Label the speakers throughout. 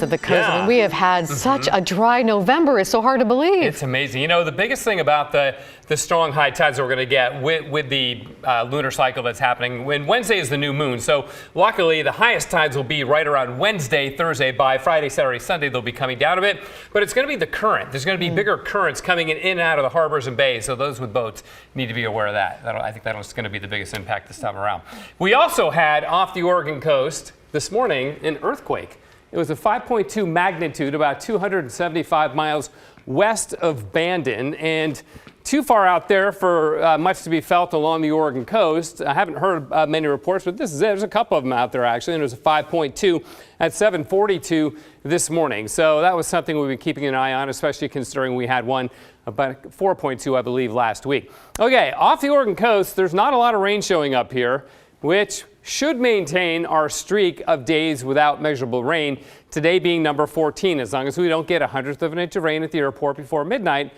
Speaker 1: of the coast. I mean, we have had such a dry November. It's so hard to believe.
Speaker 2: It's amazing. You know, the biggest thing about the strong high tides that we're going to get with the lunar cycle that's happening, when Wednesday is the new moon. So luckily, the highest tides will be right around Wednesday, Thursday. By Friday, Saturday, Sunday, they'll be coming down a bit. But it's going to be the current. There's going to be bigger currents coming in and out of the harbors and bays. So those with boats need to be aware of that. I think that's going to be the biggest impact this time around. We also had off the Oregon coast this morning an earthquake. It was a 5.2 magnitude, about 275 miles west of Bandon, and too far out there for much to be felt along the Oregon coast. I haven't heard many reports, but this is it. There's a couple of them out there, actually, and it was a 5.2 at 7:42 this morning. So that was something we've been keeping an eye on, especially considering we had one about 4.2, I believe, last week. Okay, off the Oregon coast, there's not a lot of rain showing up here, which should maintain our streak of days without measurable rain, today being number 14. As long as we don't get 1/100 of an inch of rain at the airport before midnight,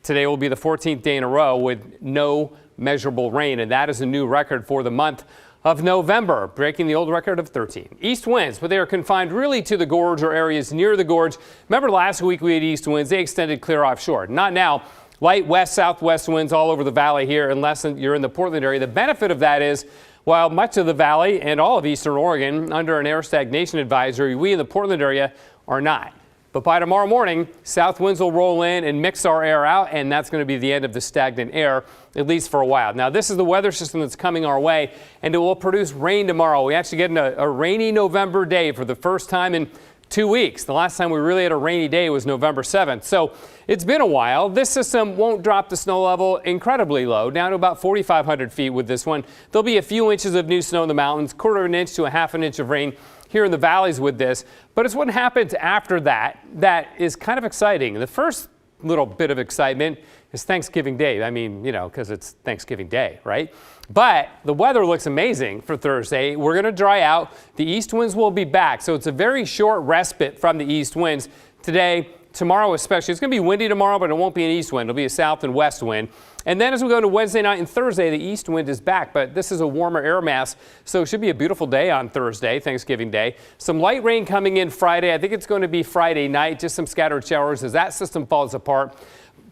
Speaker 2: today will be the 14th day in a row with no measurable rain, and that is a new record for the month of November, breaking the old record of 13. East winds, but they are confined really to the gorge or areas near the gorge. Remember last week we had east winds, they extended clear offshore. Not now. Light west-southwest winds all over the valley here, unless you're in the Portland area. The benefit of that is, while much of the valley and all of eastern Oregon under an air stagnation advisory, we in the Portland area are not. But by tomorrow morning, south winds will roll in and mix our air out, and that's going to be the end of the stagnant air, at least for a while. Now, this is the weather system that's coming our way, and it will produce rain tomorrow. We actually get a rainy November day for the first time in 2 weeks. The last time we really had a rainy day was November 7th. So it's been a while. This system won't drop the snow level incredibly low, down to about 4,500 feet with this one. There'll be a few inches of new snow in the mountains, quarter of an inch to a half an inch of rain here in the valleys with this. But it's what happens after that that is kind of exciting. The first little bit of excitement is Thanksgiving Day. I mean, you know, because it's Thanksgiving Day, right? But the weather looks amazing for Thursday. We're going to dry out. The east winds will be back. So it's a very short respite from the east winds today, tomorrow especially. It's going to be windy tomorrow, but it won't be an east wind. It'll be a south and west wind. And then as we go to Wednesday night and Thursday, the east wind is back, but this is a warmer air mass, so it should be a beautiful day on Thursday, Thanksgiving Day. Some light rain coming in Friday. I think it's going to be Friday night, just some scattered showers as that system falls apart.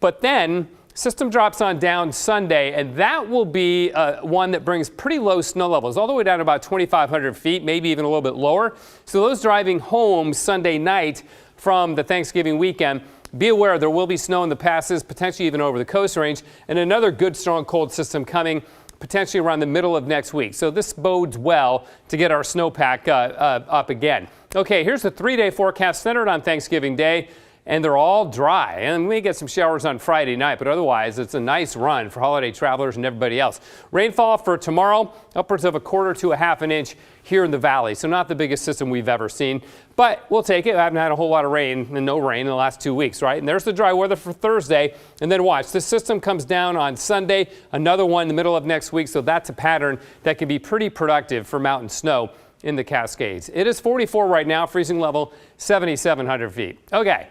Speaker 2: But then system drops on down Sunday, and that will be one that brings pretty low snow levels, all the way down to about 2,500 feet, maybe even a little bit lower. So those driving home Sunday night from the Thanksgiving weekend, be aware there will be snow in the passes, potentially even over the coast range, and another good, strong, cold system coming potentially around the middle of next week. So this bodes well to get our snowpack up again. Okay, here's the 3-day forecast centered on Thanksgiving Day, and they're all dry. And we may get some showers on Friday night, but otherwise it's a nice run for holiday travelers and everybody else. Rainfall for tomorrow, upwards of a quarter to a half an inch here in the valley. So not the biggest system we've ever seen, but we'll take it. I haven't had a whole lot of rain and no rain in the last 2 weeks, right? And there's the dry weather for Thursday. And then watch, this system comes down on Sunday, another one in the middle of next week. So that's a pattern that can be pretty productive for mountain snow in the Cascades. It is 44 right now, freezing level 7,700 feet. Okay.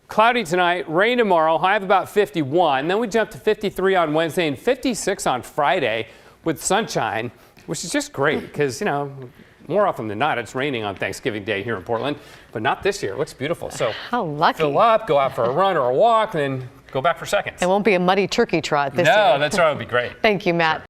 Speaker 2: Cloudy tonight, rain tomorrow, high of about 51. Then we jump to 53 on Wednesday and 56 on Friday with sunshine, which is just great because, you know, more often than not, it's raining on Thanksgiving Day here in Portland, but not this year. It looks beautiful. So
Speaker 1: how lucky.
Speaker 2: Fill up, go out for a run or a walk, and then go back for seconds.
Speaker 1: It won't be a muddy turkey trot this year.
Speaker 2: No, that's right. It would be great.
Speaker 1: Thank you, Matt.